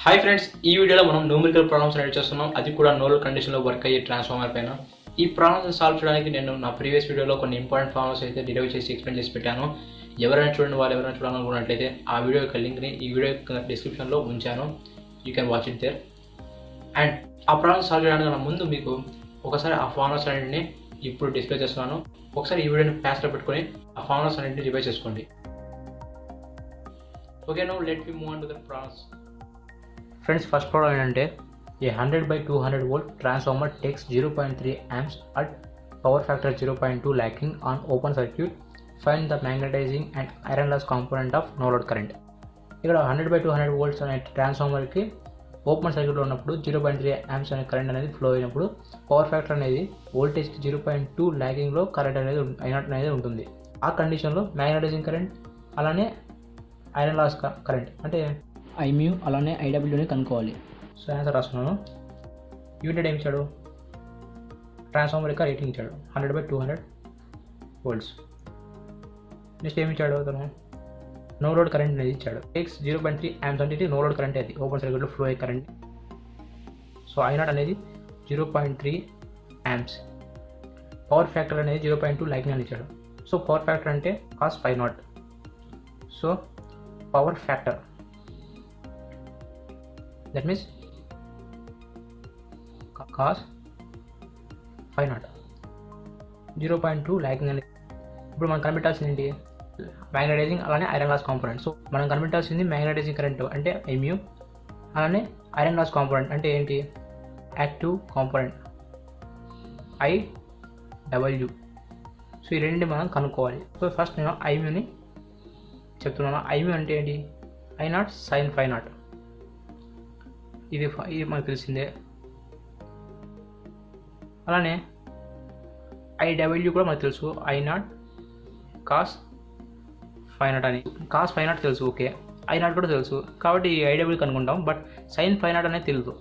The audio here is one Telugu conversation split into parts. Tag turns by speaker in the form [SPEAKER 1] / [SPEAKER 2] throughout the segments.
[SPEAKER 1] హాయ్ ఫ్రెండ్స్, ఈ వీడియోలో మనం న్యూమరికల్ ప్రాబ్లమ్స్ అనేది చేస్తున్నాం, అది కూడా నో లోడ్ కండిషన్లో వర్క్ అయ్యే ట్రాన్స్ఫార్మర్ పైన. ఈ ప్రాబ్లమ్స్ సాల్వ్ చేయడానికి నేను నా ప్రీవియస్ వీడియోలో కొన్ని ఇంపార్టెంట్ ఫార్ములాస్ అయితే డిరైవ్ చేసి ఎక్స్ప్లెయిన్ చేసి పెట్టాను. ఎవరైనా చూడండి, వాళ్ళు ఎవరైనా చూడాలనుకున్నట్లయితే ఆ వీడియో యొక్క లింక్ని ఈ వీడియో డిస్క్రిప్షన్లో ఉంచాను. You can watch it there. And ఆ ప్రాబ్లమ్స్ సాల్వ్ చేయడానికి ముందు మీకు ఒకసారి ఆ ఫార్ములాస్ అన్నింటిని ఇప్పుడు డిస్ప్లే చేస్తున్నాను. ఒకసారి ఈ వీడియోని ప్యాస్లో పెట్టుకొని ఆ ఫార్ములాస్ అన్నింటిని రివైజ్ చేసుకోండి. Okay, now let me move on to the problems. Friends, first problem ఏంటంటే ఏ 100/200 volt transformer takes 0.3 amps at power factor 0.2 lacking on open circuit. Find the magnetizing and iron loss component of no load current. ఇక్కడ 100/200 volts అనే ట్రాన్స్ఫార్మర్కి ఓపెన్ సర్క్యూట్లో ఉన్నప్పుడు 0.3 amps అనే కరెంట్ అనేది ఫ్లో అయినప్పుడు పవర్ ఫ్యాక్టర్ అనేది వోల్టేజ్కి 0.2 లాగింగ్లో కరెంట్ అనేది అయినట్టు అనేది ఉంటుంది. ఆ కండిషన్లో మ్యాగ్నటైజింగ్ కరెంట్ అలానే ఐరన్ లాస్ కరెంట్ అంటే ఐమ్యూ అలానే ఐడబ్ల్యూని కనుక్కోవాలి. సో ఆన్సర్ రాస్తున్నాను. యూనిట్ ఏమి ఇచ్చాడు? ట్రాన్స్ఫార్మర్ యొక్క రేటింగ్ ఇచ్చాడు 100/200 volts. నెక్స్ట్ ఏమి ఇచ్చాడు అతను? నో లోడ్ కరెంట్ అనేది ఇచ్చాడు. టేక్స్ 0.3 amps అంటే ఇది నో లోడ్ కరెంట్, అది ఓపెన్ సర్క్యూట్లో ఫ్లో అయ్యే కరెంట్. సో ఐనాట్ అనేది 0.3 amps. పవర్ ఫ్యాక్టర్ అనేది 0.2 లాగింగ్ అని ఇచ్చాడు. సో పవర్ ఫ్యాక్టర్ అంటే cos ∅0. So power factor that means cos ∅0 0.2 lagging అనేది. ఇప్పుడు మనం కనిపెట్టాల్సింది ఏంటి? మ్యాగ్నటైజింగ్ అలానే ఐరన్ లాస్ కాంపోనెంట్. సో మనం కనిపెట్టాల్సింది మ్యాగ్నటైజింగ్ కరెంట్ అంటే ఎంయూ అలానే ఐరన్ లాస్ కాంపోనెంట్ అంటే ఏంటి? Active component IW. సో ఈ రెండింటి మనం కనుక్కోవాలి. సో ఫస్ట్ నేను ఐమ్యూని చెప్తున్నాను. ఐమ్యూ అంటే ఏంటి? I0 sin ∅0. ఇది మనకు తెలిసిందే. అలానే ఐడబ్ల్యూ కూడా మనకు తెలుసు, I0 cos ∅0 అని. cos ∅0 తెలుసు, ఓకే. I0 కూడా తెలుసు, కాబట్టి ఈ ఐడబ్ల్యూ కనుక్కుంటాం. బట్ sin ∅0 అనేది తెలుసు.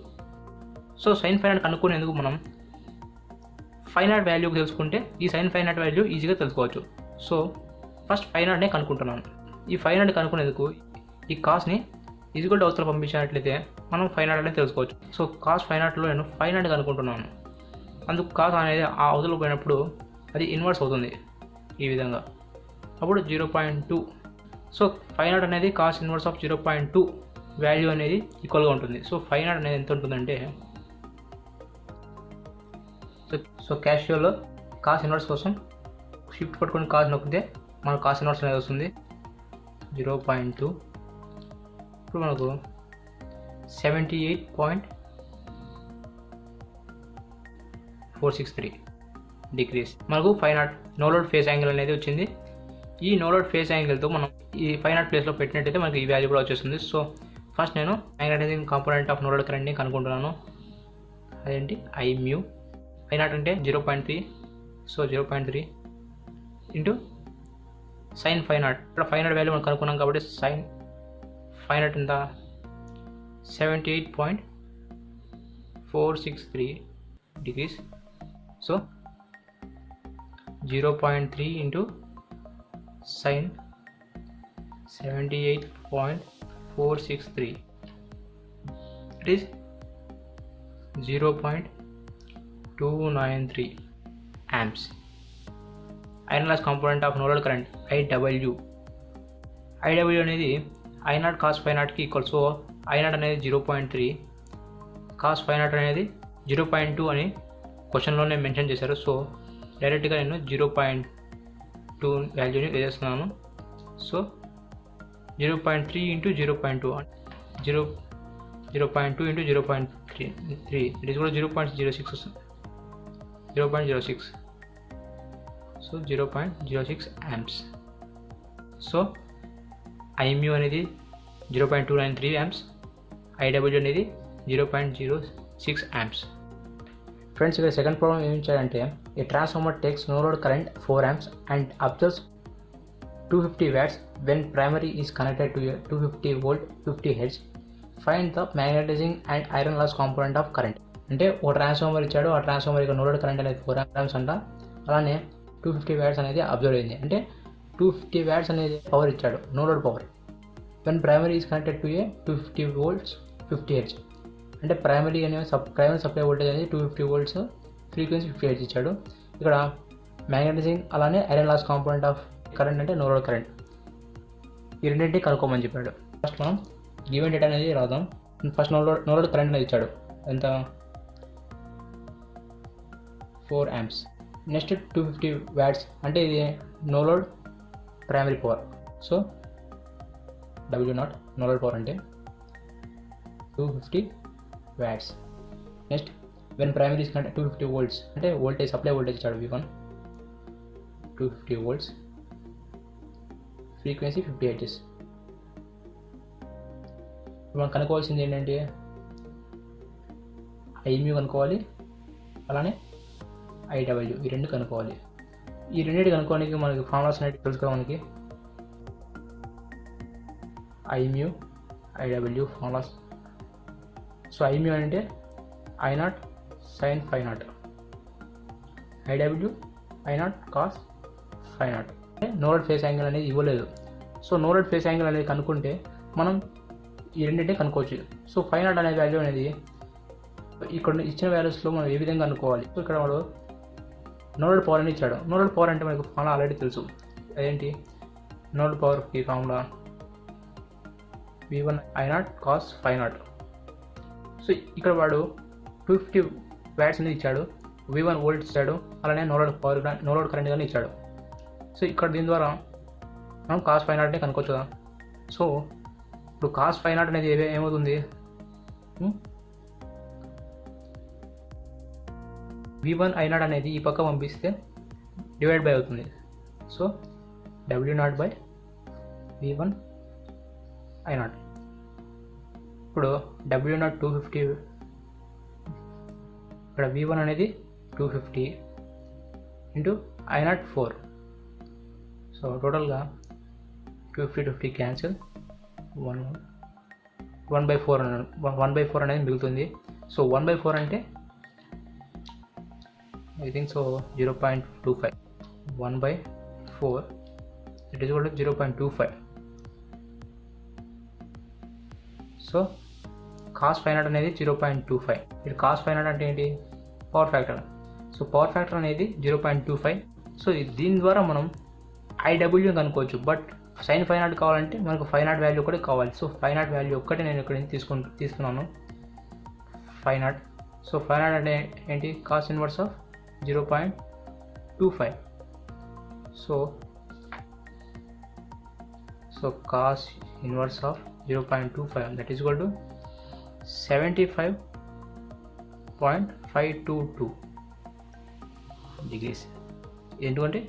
[SPEAKER 1] సో sin ∅0 కనుక్కునేందుకు మనం ∅0 వాల్యూ తెలుసుకుంటే ఈ sin ∅0 వాల్యూ ఈజీగా తెలుసుకోవచ్చు. సో ఫస్ట్ ∅0నే కనుక్కుంటున్నాను. ఈ ∅0 కనుక్కునేందుకు ఈ కాస్ని ఈజీగా అవతల పంపించినట్లయితే మనం ∅0 అనేది తెలుసుకోవచ్చు. సో cos ∅0లో నేను ∅0 కనుక్కుంటున్నాను. అందుకు కాస్ అనేది ఆ అవతల పోయినప్పుడు అది ఇన్వర్స్ అవుతుంది ఈ విధంగా. అప్పుడు 0.2. సో ∅0 అనేది కాస్ ఇన్వర్స్ ఆఫ్ 0.2 వాల్యూ అనేది ఈక్వల్గా ఉంటుంది. సో ∅0 అనేది ఎంత ఉంటుందంటే, సో క్యాషియోలో కాస్ ఇన్వర్స్ కోసం షిఫ్ట్ పట్టుకొని కాస్ నొక్కితే మనకు కాస్ ఇన్వర్స్ అనేది వస్తుంది 0.2. ఇప్పుడు మనకు 78.463 డిగ్రీస్. మనకు ∅0 నో లోడ్ ఫేస్ యాంగిల్ అనేది వచ్చింది. ఈ నో లోడ్ ఫేస్ యాంగిల్తో మనం ఈ ∅0 ప్లేస్లో పెట్టినట్టయితే మనకి ఈ వాల్యూ కూడా వచ్చేస్తుంది. సో ఫస్ట్ నేను magnetizing component of no load కరెంట్ని కనుక్కుంటున్నాను. అదేంటి? ఐమ్యూ. I0 అంటే 0.3. So 0.3 into sin ∅0. ఇక్కడ ∅0 వాల్యూ మనం కనుక్కున్నాం కాబట్టి sin ∅0 ఎంత? 78.463 degrees. So 0.3 into sin 78.463 it is 0.293 amps. Iron loss component of no load current I W. I W అనేది I0 cos ∅0కి ఈక్వల్. సో I0 అనేది 0.3, cos ∅0 అనేది 0.2 అని క్వశ్చన్లోనే మెన్షన్ చేశారు. సో డైరెక్ట్గా నేను 0.2 వాల్యూని వేసేస్తున్నాను. So 0.3 into 0.2 0.2 into 0.3 it is కూడా 0.06 వస్తుంది. 0.06. So 0.06 amps. సో ఐమ్యూ అనేది 0.293 amps, ఐడబ్ల్యూ అనేది 0.06 amps. ఫ్రెండ్స్, ఇక్కడ సెకండ్ ప్రాబ్లం ఏమి ఇచ్చారంటే a transformer takes no load current 4 amps and observes 250 watts when primary is connected to 250 volt 50 Hz. Find the magnetising and iron loss component of current. అంటే ఒక ట్రాన్స్ఫార్మర్ ఇచ్చాడు, ఆ ట్రాన్స్ఫార్మర్ యొక్క నో లోడ్ కరెంట్ అనేది 4 amps అంట. అలానే 250 watts అనేది అబ్జర్వ్ అయింది. అంటే 250 watts అనేది పవర్ ఇచ్చాడు, no load power. When primary is connected to a 250 volts 50 Hz. అంటే ప్రైమరీ సప్లై వోల్టేజ్ అనేది 250 volts, ఫ్రీక్వెన్సీ 50 Hz ఇచ్చాడు. ఇక్కడ మ్యాగ్నెటైజింగ్ అలానే iron loss component of current అంటే నో లోడ్ కరెంట్, ఈ రెండింటిని కనుక్కోమని చెప్పాడు. ఫస్ట్ మనం గివెన్ డేటా అనేది రాద్దాం. ఫస్ట్ నో లోడ్ కరెంట్ అనేది ఇచ్చాడు, ఎంత 4 amps. నెక్స్ట్ 250 watts అంటే ఇది no load primary power. So W0 no load power అంటే 250 watts. Next when primary is కంటే 250 volts అంటే వోల్టేజ్ సప్లై వోల్టేజ్ ఇచ్చాడు V1 250 volts, ఫ్రీక్వెన్సీ 50 Hz. మనం కనుక్కోవాల్సింది ఏంటంటే IMU కనుక్కోవాలి, అలానే IW, ఈ రెండు కనుక్కోవాలి. ఈ రెండింటి కనుక్కోవడానికి మనకి ఫార్ములాస్ అనేవి తెలుసుకో. మనకి IMU IW formulas. So IMU అంటే I0 sin Φ0, IW I0 cos Φ0. అంటే నో లోడ్ ఫేస్ యాంగిల్ అనేది ఇవ్వలేదు. So no load phase angle అనేది కనుక్కుంటే మనం ఈ రెండింటినీ కనుక్కోవచ్చు. సో Φ0 అనే వాల్యూ అనేది ఇక్కడ ఇచ్చిన వాల్యూస్లో మనం ఏ విధంగా అనుకోవాలి. సో ఇక్కడ వాడు నో లోడ్ పవర్ అని ఇచ్చాడు. నో లోడ్ పవర్ అంటే మనకు ఫార్ములా ఆల్రెడీ తెలుసు. అదేంటి? నో లోడ్ పవర్ ఈ formula V1 I0 cos Φ0. So ఇక్కడ వాడు 250 watts అనేది ఇచ్చాడు, V1 వోల్ట్ ఇచ్చాడు, అలానే no load power no load current కానీ ఇచ్చాడు. సో ఇక్కడ దీని ద్వారా మనం cos Φ0ని కనుక్కోవచ్చు కదా. సో ఇప్పుడు cos Φ0 అనేది ఏమవుతుంది? V1 I0 అనేది ఈ పక్క పంపిస్తే డివైడ్ బై అవుతుంది. So W0 by V1 I0. ఇప్పుడు W0 250, ఇక్కడ V1 అనేది 250 ఇంటూ I0 4. సో టోటల్గా 250 క్యాన్సిల్, 1/4 అనేది మిగులుతుంది. సో 1/4 అంటే I think so 0.25, 1/4 it is equal to 0.25. So cos Φ0 అనేది 0.25. ఇక్కడ cos Φ0 అంటే ఏంటి? Power factor. So power factor అనేది 0.25. సో దీని ద్వారా మనం IW కనుక్కోవచ్చు. బట్ sin Φ0 కావాలంటే మనకు Φ0 వాల్యూ ఒకటి కావాలి. సో Φ0 వాల్యూ ఒక్కటి నేను ఇక్కడ తీసుకున్నాను Φ0. సో Φ0 అంటే ఏంటి? cos inverse of 0.25. So cos inverse of 0.25 that is equal to 75.522 degrees. ఎందుకంటే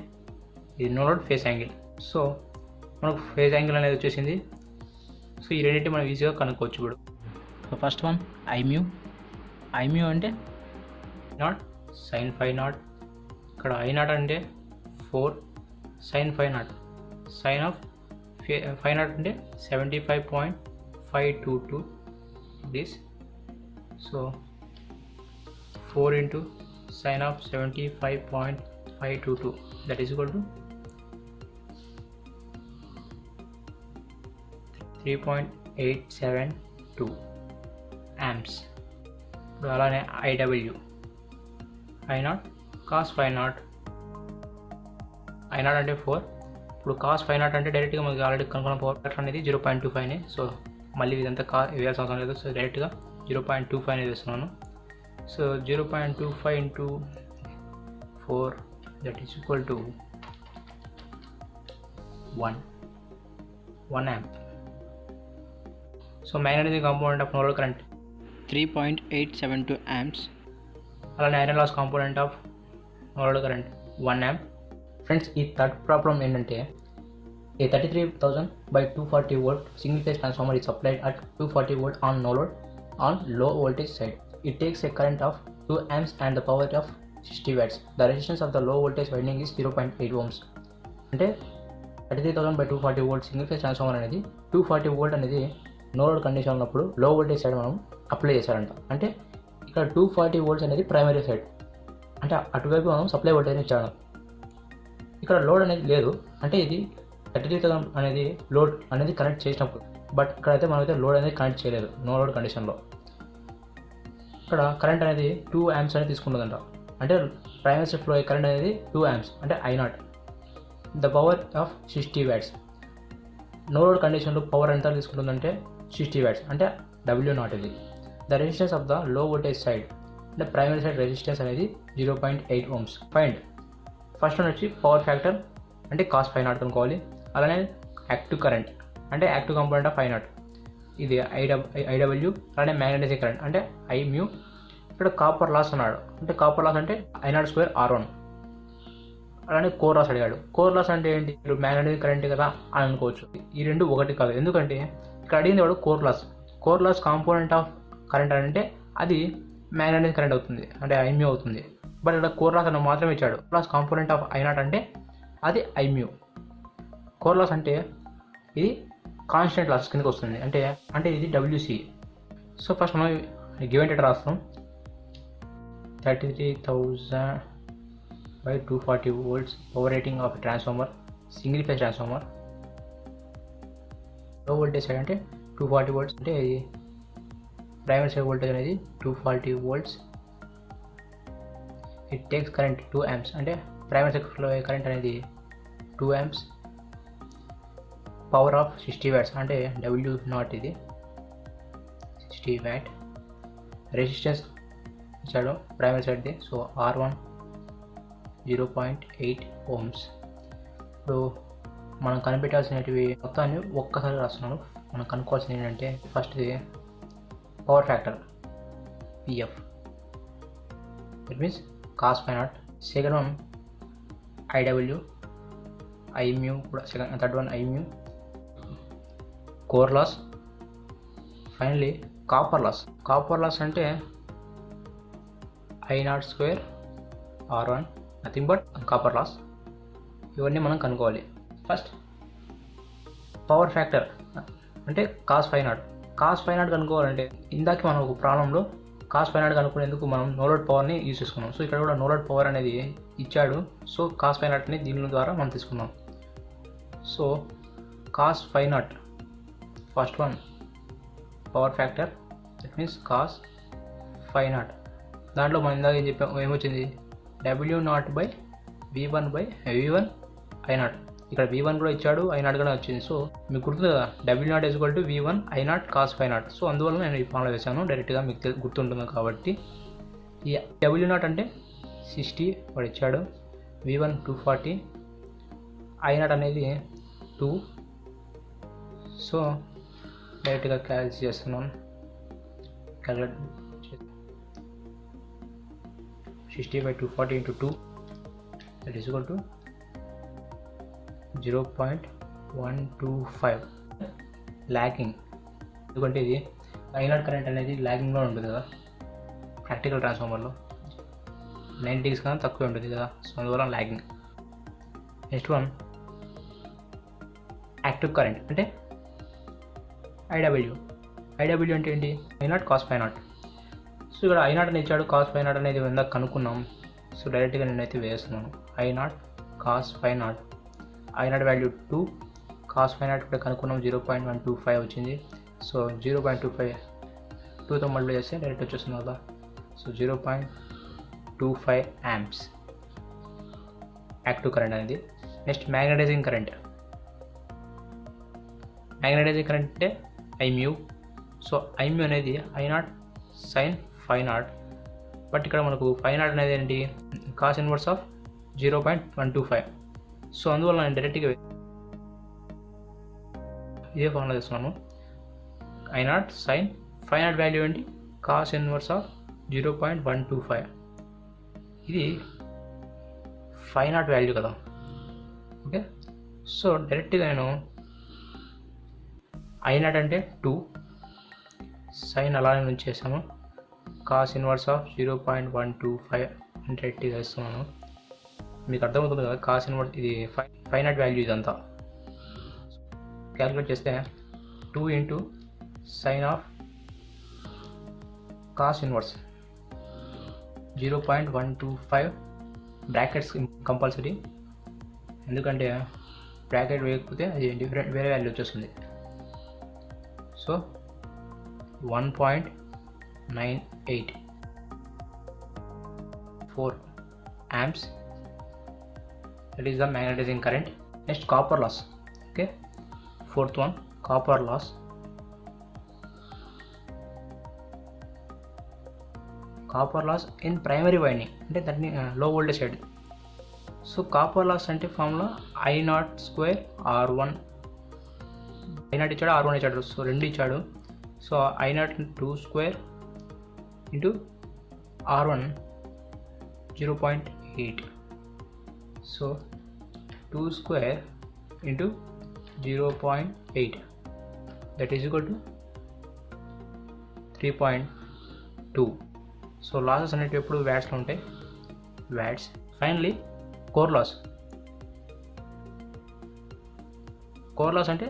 [SPEAKER 1] ఇది no load phase angle. So మనకు ఫేస్ యాంగిల్ అనేది వచ్చేసింది. సో ఈ రెండింటి మనం ఈజీగా కనుక్కోవచ్చు ఇప్పుడు. సో ఫస్ట్ వన్ IMU అంటే నాట్ sin Φ0. ఇక్కడ I0 అంటే 4 sin Φ0, sin ఆఫ్ Φ0 అంటే 75.522 this. So 4 into sin of 75.522 that is equal to 3.872 amps. ఇప్పుడు అలానే IW I0 cos Φ0, I0 అంటే 4. ఇప్పుడు cos Φ0 అంటే డైరెక్ట్గా మనకి ఆల్రెడీ కనుక్కున్న పవర్ ఫ్యాక్టర్ అనేది 0.25. సో మళ్ళీ ఇదంతా వేయాల్సిన అవసరం లేదు. సో డైరెక్ట్గా 0.25 అనేది వేస్తున్నాను. So 0.25 into 4 that is equal to 1 amp. So magnetic component of no load current 3.872 amps. అలానే iron loss component of no load current 1 amp. Friends, ఈ థర్డ్ ప్రాబ్లం ఏంటంటే a 33,000/240 volt single phase transformer is supplied at 240 volt on no load on low voltage side. It takes a current of 2 amps and the power of 60 watts. The resistance of the low voltage winding is 0.8 ohms. అంటే 33,000/240 volt సింగిల్ ఫేజ్ ట్రాన్స్ఫార్మర్ అనేది 240 volt అనేది నో లోడ్ కండిషన్ ఉన్నప్పుడు లో వోల్టేజ్ సైడ్ మనం అప్లై చేశారంట. అంటే ఇక్కడ 240 volts అనేది ప్రైమరీ సైడ్, అంటే అటువైపు మనం సప్లై వోల్టేజ్ ఇచ్చాడు. ఇక్కడ లోడ్ అనేది లేదు, అంటే ఇది 33,000 అనేది లోడ్ అనేది కనెక్ట్ చేసినప్పుడు, బట్ ఇక్కడైతే మనమైతే లోడ్ అనేది కనెక్ట్ చేయలేదు, నో లోడ్ కండిషన్లో. ఇక్కడ కరెంట్ అనేది 2 amps అనేది తీసుకుంటుందంట. అంటే ప్రైమరీ సైడ్ ఫ్లో అయ్యే కరెంట్ అనేది 2 amps అంటే I0. The power of 60 watts. No load కండిషన్లో పవర్ ఎంత తీసుకుంటుందంటే 60 watts అంటే W0 ఇది. The resistance of the low voltage side అంటే ప్రైమరీ సైడ్ రెసిస్టెన్స్ అనేది 0.8 ohms. ఫైండ్ ఫస్ట్ వన్ వచ్చి పవర్ ఫ్యాక్టర్ అంటే cos ∅0 కనుక్కోవాలి. అలానే యాక్టివ్ కరెంట్ అంటే యాక్టివ్ కాంపోనెంట్ ఆఫ్ I0 ఇది IW. అలానే మ్యాగ్నెటిక్ కరెంట్ అంటే Imu. ఇక్కడ కాపర్ లాస్ అన్నాడు, అంటే కాపర్ లాస్ అంటే I02 R1. అలానే కోర్ లాస్ అడిగాడు. కోర్ లాస్ అంటే ఏంటి, మ్యాగ్నెటిక్ కరెంట్ కదా అని అనుకోవచ్చు. ఈ రెండు ఒకటి కాదు, ఎందుకంటే ఇక్కడ అడిగింది వాడు core loss. Core loss component of current అంటే అది మ్యాగ్నెటిక్ కరెంట్ అవుతుంది, అంటే Imu అవుతుంది. బట్ ఇక్కడ కోర్ లాస్ అని మాత్రమే ఇచ్చాడు. లాస్ కాంపోనెంట్ ఆఫ్ I0 అంటే అది Imu. కోర్ లాస్ అంటే ఇది కాన్స్టెంట్ లాస్ కిందకి వస్తుంది, అంటే ఇది WC. సో ఫస్ట్ మనం గివెన్ డేటా రాస్తాం. 33,000/240 volts power rating of transformer, single phase transformer. లో వోల్టేజ్ సైడ్ అంటే 240 volts అంటే ఇది ప్రైమరీ సైడ్ వోల్టేజ్ అనేది 240 volts. It takes current 2 amps అంటే ప్రైమరీ సైడ్ ఫ్లో అయ్యే కరెంట్ అనేది 2 amps. పవర్ ఆఫ్ 60 watts అంటే W0 ఇది 60 watt. రెసిస్టెన్స్ ఇచ్చాడు ప్రైమరీ సైడ్ది, సో R1 0.8 ohms. ఇప్పుడు మనం కనిపెట్టాల్సినవి మొత్తాన్ని ఒక్కసారి రాస్తున్నాను. మనం కనుక్కోవాల్సింది ఏంటంటే ఫస్ట్ది power factor PF, it means cos ∅0. Second one IW, Imu కూడా third one Imu. Core loss, finally copper loss. Copper loss అంటే I02 R1, nothing but copper loss. ఇవన్నీ మనం కనుక్కోవాలి. ఫస్ట్ పవర్ ఫ్యాక్టర్ అంటే cos ∅0. cos ∅0 కనుక్కోవాలంటే ఇందాక మనం ఒక ప్రాబ్లంలో cos ∅0 కనుక్కునేందుకు మనం నోలోడ్ పవర్ని యూజ్ చేసుకున్నాం. సో ఇక్కడ కూడా నోలోడ్ పవర్ అనేది ఇచ్చాడు, సో cos ∅0ని దీని ద్వారా మనం తీసుకున్నాం. So cos ∅0 first one power factor, that means cos ∅0. దాంట్లో మనం ఇందాక ఏమొచ్చింది W0/V1 I0. ఇక్కడ V1 కూడా ఇచ్చాడు, I0 కూడా వచ్చింది. సో మీకు గుర్తుంది కదా, W0 V1 I0 cos ∅0. So అందువల్ల నేను ఈ ఫార్ములా వేసాను, డైరెక్ట్గా మీకు గుర్తుంటుంది కాబట్టి. ఈ W0 అంటే 60 వాడు ఇచ్చాడు, V1 240, I0 అనేది 2. సో డైరెక్ట్గా క్యాల్కులేట్ చేస్తున్నాను. Calculate 60/240 into 2 that is equal to 0.125. Lagging, ఎందుకంటే ఇది I0 కరెంట్ అనేది లాగింగ్లో ఉంటుంది కదా ప్రాక్టికల్ ట్రాన్స్ఫార్మర్లో, 90 degrees కన్నా తక్కువ ఉంటుంది కదా, సో అందువల్ల lagging. Next one active current అంటే IW అంటే ఏంటి, I0 cos ∅0. సో ఇక్కడ I0 అని ఇచ్చాడు, cos ∅0 అనేది ఇందాక కనుక్కున్నాం. సో డైరెక్ట్గా నేనైతే వేస్తున్నాను I0 cos ∅0. I0 value 2, cos ∅0 కూడా కనుక్కున్నాం 0.125 వచ్చింది. సో 0.25 2తో మల్టిప్లై చేస్తే డైరెక్ట్ వచ్చేస్తుంది కదా, సో 0.25 amps యాక్టివ్ కరెంట్ అనేది. నెక్స్ట్ మ్యాగ్నటైజింగ్ కరెంట్ అంటే Imu. సో Imu అనేది I0 sin ∅0. బట్ ఇక్కడ మనకు ∅0 అనేది ఏంటి, cos ఇన్వర్స్ ఆఫ్ 0.125. సో అందువల్ల నేను డైరెక్ట్గా ఇదే ఫార్ములా చేస్తున్నాను. I0 sin ∅0 వాల్యూ ఏంటి, cos ఇన్వర్స్ ఆఫ్ 0.125. ఇది ∅0 వాల్యూ కదా, ఓకే. సో డైరెక్ట్గా నేను I0 అంటే 2, సైన్ అలానే ఉంచేసాము, cos ఇన్వర్స్ ఆఫ్ 0.125 అని డైరెక్ట్గా వేస్తున్నాను. మీకు అర్థమవుతుంది కదా, cos ఇన్వర్స్ ఇది ∅0 వాల్యూ ఇదంతా. క్యాలిక్యులేట్ చేస్తే 2 into sin of cos inverse 0.125 brackets compulsory, ఎందుకంటే బ్రాకెట్ వేయకపోతే అది డిఫరెంట్ వేరే వాల్యూ వచ్చేస్తుంది. So 1.984 amps, that is the magnetizing current. Next, copper loss. Okay, fourth one, copper loss. Copper loss in primary winding అంటే దాన్ని low voltage side. So copper loss అంటే formula I0 square R1, I0 ఇచ్చాడు, R1 ఇచ్చాడు, సో రెండు ఇచ్చాడు. So I0 2 square into R1 0.8. So 2 square into 0.8 that is equal to 3.2. So losses అనేటివి ఎప్పుడు వ్యాట్స్లో ఉంటాయి, watts. Finally core loss. Core loss అంటే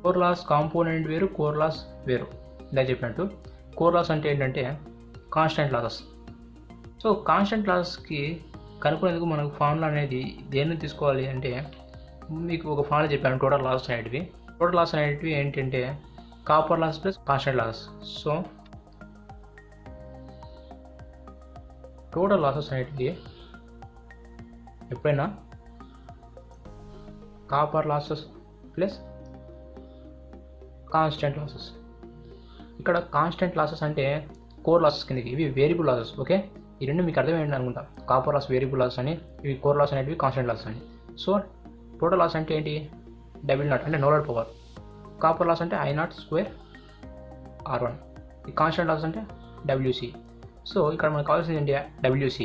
[SPEAKER 1] కోర్ లాస్ కాంపోనెంట్ వేరు, కోర్ లాస్ వేరు. ఇలా చెప్పినట్టు కోర్ లాస్ అంటే ఏంటంటే కాన్స్టెంట్ లాసెస్. సో కాన్స్టెంట్ లాస్కి కనుక్కునేందుకు మనకు ఫార్ములా అనేది దేన్ని తీసుకోవాలి అంటే, మీకు ఒక ఫార్ములా చెప్పాను టోటల్ లాస్ అనేటివి. టోటల్ లాస్ అనేటివి ఏంటంటే copper loss plus constant loss. So total losses అనేటివి ఎప్పుడైనా copper losses plus constant losses. ఇక్కడ కాన్స్టెంట్ లాసెస్ అంటే కోర్ లాసెస్ కిందకి, ఇవి వేరియబుల్ లాసెస్. ఓకే, ఈ రెండు మీకు అర్థమైంది అనుకుంటా. కాపర్ లాస్ వేరియబుల్ లాస్ అని, ఇవి కోర్ లాస్ అనేటివి కాన్స్టెంట్ లాసెస్ అని. సో టోటల్ లాస్ అంటే ఏంటి, W0 అంటే no load power. Copper loss అంటే I0 స్క్వేర్ R1. ఈ కాన్స్టెంట్ లాస్ అంటే WC. సో ఇక్కడ మనకు కావాల్సింది ఏంటి, WC.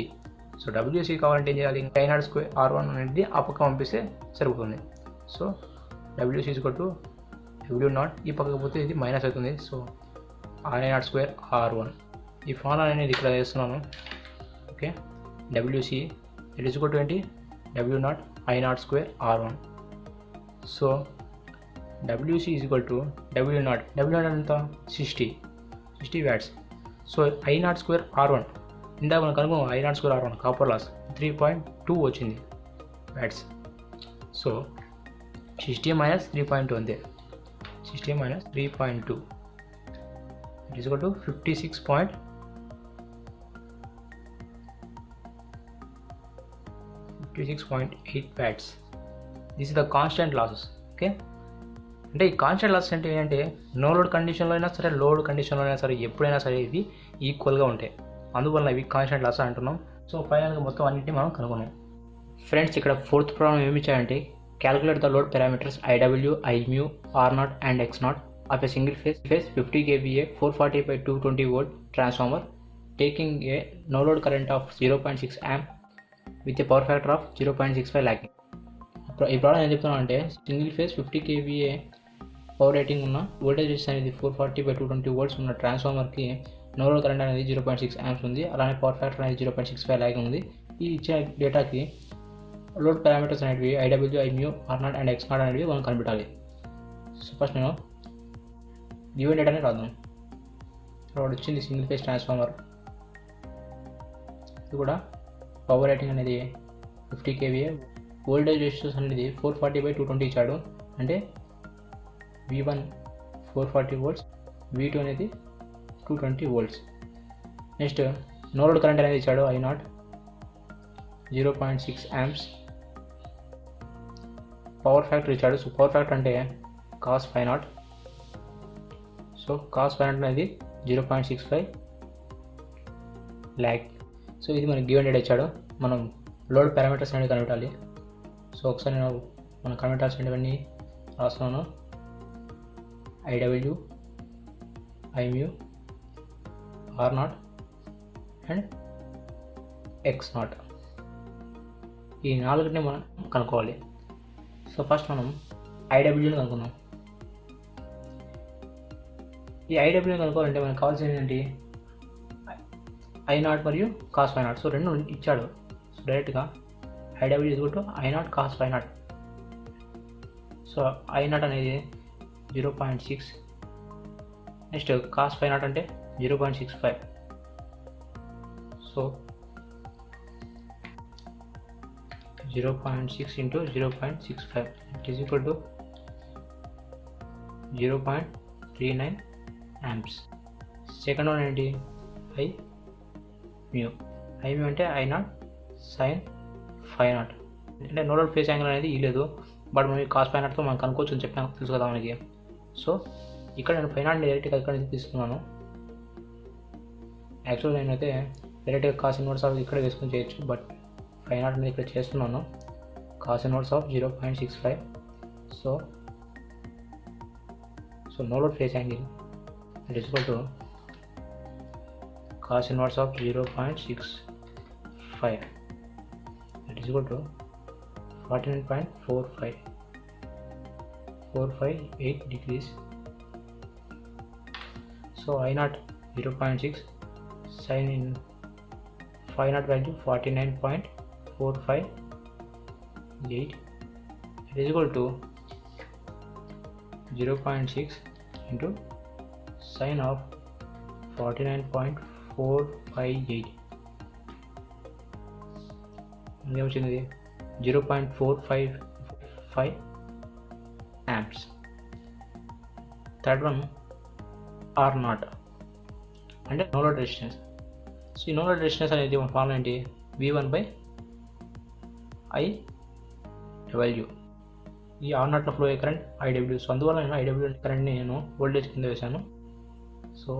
[SPEAKER 1] సో WC కావాలంటే ఏం చేయాలి, I0 స్క్వేర్ R1 అనేది ఆ పక్క పంపిస్తే సరిపోతుంది. So WC equal to W0, ఈ పక్కకు పోతే ఇది మైనస్ అవుతుంది. So I0 square R1. ఈ ఫార్ములా అనేది ఇక్కడ వేస్తున్నాను. Okay, WC it is equal to ఏంటి, W0 I0 square R1. So WC is equal to W0 ఎంత 60 watts. So I0 square R1 ఇందాక మనం కనుగొన్నాం, I0 square R1 copper loss 3.2 వచ్చింది వ్యాట్స్. సో 60 మైనస్ 3.2 అంతే, 60 minus 3.2 it is equal to 56.8 watts. This is the constant losses. Okay, అంటే ఈ కాన్స్టెంట్ లాసెస్ అంటే ఏంటంటే నో లోడ్ కండిషన్లో అయినా సరే, లోడ్ కండిషన్లో అయినా సరే, ఎప్పుడైనా సరే ఇవి ఈక్వల్గా ఉంటాయి. అందువల్ల ఇవి కాన్స్టెంట్ లాసెస్ అంటున్నాం. సో ఫైనల్గా మొత్తం అన్నింటినీ మనం కనుగొన్నాం. ఫ్రెండ్స్, ఇక్కడ ఫోర్త్ ప్రాబ్లం ఏమి ఇచ్చారంటే, calculate the load parameters IW, IMU, R0 and X0 of a single phase 50 kVA 440/220 volt transformer taking a no load current of 0.6 amp with a power factor of 0.65 lagging. ఈ ప్రాబ్లం ఏం చెప్తున్నాం అంటే, single phase 50 kVA power rating ఉన్న వోల్టేజ్ అనేది 440/220 volts ఉన్న ట్రాన్స్ఫార్మర్కి నో లోడ్ కరెంట్ అనేది 0.6 amps ఉంది. అలానే పవర్ ఫ్యాక్టర్ అనేది 0.65 లాగింగ్ ఉంది. ఈ ఇచ్చిన డేటాకి లోడ్ పారామీటర్స్ అనేవి IW, IMU, R0 and X0 అనేవి మనం కనిపెట్టాలి. సో ఫస్ట్ నేను గివెన్ డేటానే రాద్దాం. ఇక్కడ వచ్చింది సింగిల్ ఫేజ్ ట్రాన్స్ఫార్మర్, ఇది కూడా పవర్ రేటింగ్ అనేది 50 kVA, వోల్టేజ్ రేషియోస్ అనేది 440/220 ఇచ్చాడు. అంటే V1 440 volts, V2 అనేది 220 volts. Next no load current అనేది ఇచ్చాడు I0 0.6 amps, పవర్ ఫ్యాక్టర్ ఇచ్చాడు. సో పవర్ ఫ్యాక్టర్ అంటే cos ∅0. సో cos ∅0 అనేది 0.65 ల్యాగ్. సో ఇది మనకి గివెన్ డేటా ఇచ్చాడు. మనం లోడ్ పారామీటర్స్ అనేవి కనిపెట్టాలి. సో ఒకసారి నేను మనం కనిపెట్టాల్సినవన్నీ రాస్తున్నాను. IW, IMU, R0 and X0, ఈ నాలుగుని మనం కనుక్కోవాలి. సో ఫస్ట్ మనం IWని కనుక్కుందాం. ఈ IWని కనుక్కోవాలంటే మనకు కావాల్సింది ఏంటి, I0 మరియు cos ∅0. సో రెండు ఇచ్చాడు. సో డైరెక్ట్గా IW I0 cos ∅0. So I0 అనేది 0.6, నెక్స్ట్ cos ∅0 అంటే 0.65. So 0.6 into 0.65, it is equal to 0.39 amps. Second one ఏంటి, ఐ మ్యూ అంటే I0 sin φ0. అంటే నో లోడ్ ఫేజ్ యాంగిల్ అనేది ఇవ్వలేదు, బట్ మనం cos φ0తో మనం కనుక్కోవచ్చు అని చెప్పాను, తెలుసు కదా మనకి. సో ఇక్కడ నేను φ0 డైరెక్ట్గా ఇక్కడ నుంచి తీసుకున్నాను. యాక్చువల్గా నేనైతే డైరెక్ట్గా cos ఇన్వర్స్ ఆఫ్ ఇక్కడ వేసుకొని చేయొచ్చు, బట్ φ0 అనేది ఇక్కడ చేస్తున్నాను. cos inverse of 0.65. So no load phase angle it is equal to cos inverse of 0.65, that is equal to 49.458 degrees. So I0 0.6 sin in φ0 value 49.458, it is equal to 0.6 into sin of 49.458 ఏమొచ్చింది 0.455 amps. థర్డ్ వన్ R0 అంటే నో లోడ్ రెసిస్టెన్స్. సో ఈ నో లోడ్ రెసిస్టెన్స్ అనేది ఫార్ములా ఏంటి, V1/IW. ఈ R0లో ఫ్లో అయ్యే కరెంట్ IW. సో అందువల్ల నేను IW కరెంట్ని నేను వోల్టేజ్ కింద వేశాను. సో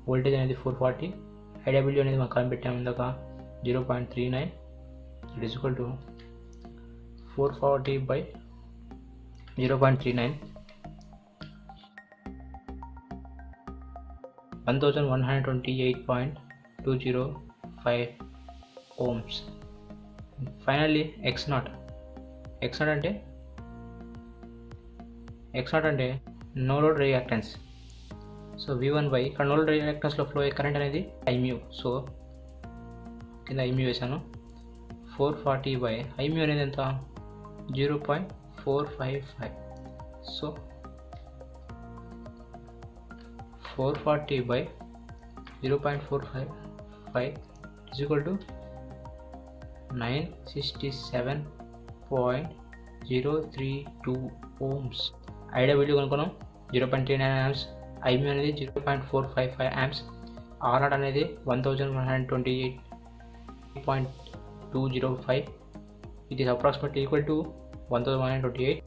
[SPEAKER 1] వోల్టేజ్ అనేది 440, IW అనేది మనం కనిపెట్టాము ఇందాక 0.39, it is equal to 440/0.39, 1128.205 ohms. Finally X0 అంటే no load reactance. So V1/, ఇక్కడ నో లోడ్ రియాక్టెన్స్లో ఫ్లో అయ్యే కరెంట్ అనేది IμU. సో కింద ImU వేసాను. 440 ImU అనేది ఎంత 0.455. So 440/0.455 is equal to 967.032 ohms. IW కనుక్కున్నాం 0.39 amps, ImU అనేది 0.455 amps, R0 అనేది 1128.205, it is approximately equal to 1128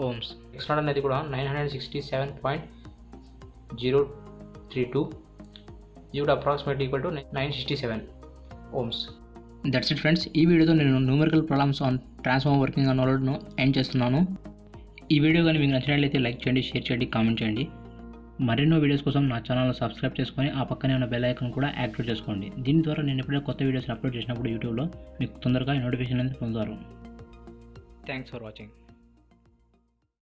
[SPEAKER 1] ohms. X0 అనేది కూడా 967.032, ఇది కూడా approximately equal to 967 ohms. That's it friends. ఈ వీడియోతో నేను numerical problems on transformer working on no లోడ్ను ఎండ్ చేస్తున్నాను. ఈ వీడియో కానీ మీకు నచ్చినట్లయితే లైక్ చేయండి, షేర్ చేయండి, కామెంట్ చేయండి. మరెన్నో వీడియోస్ కోసం నా ఛానల్ సబ్స్క్రైబ్ చేసుకొని ఆ పక్కనే ఉన్న బెల్ ఐకాన్ కూడా యాక్టివేట్ చేసుకోండి. దీని ద్వారా నేను ఎప్పుడైనా కొత్త వీడియోస్ అప్లోడ్ చేసినప్పుడు యూట్యూబ్లో మీకు తొందరగా నోటిఫికేషన్ అనేది పొందుతారు. Thanks for watching.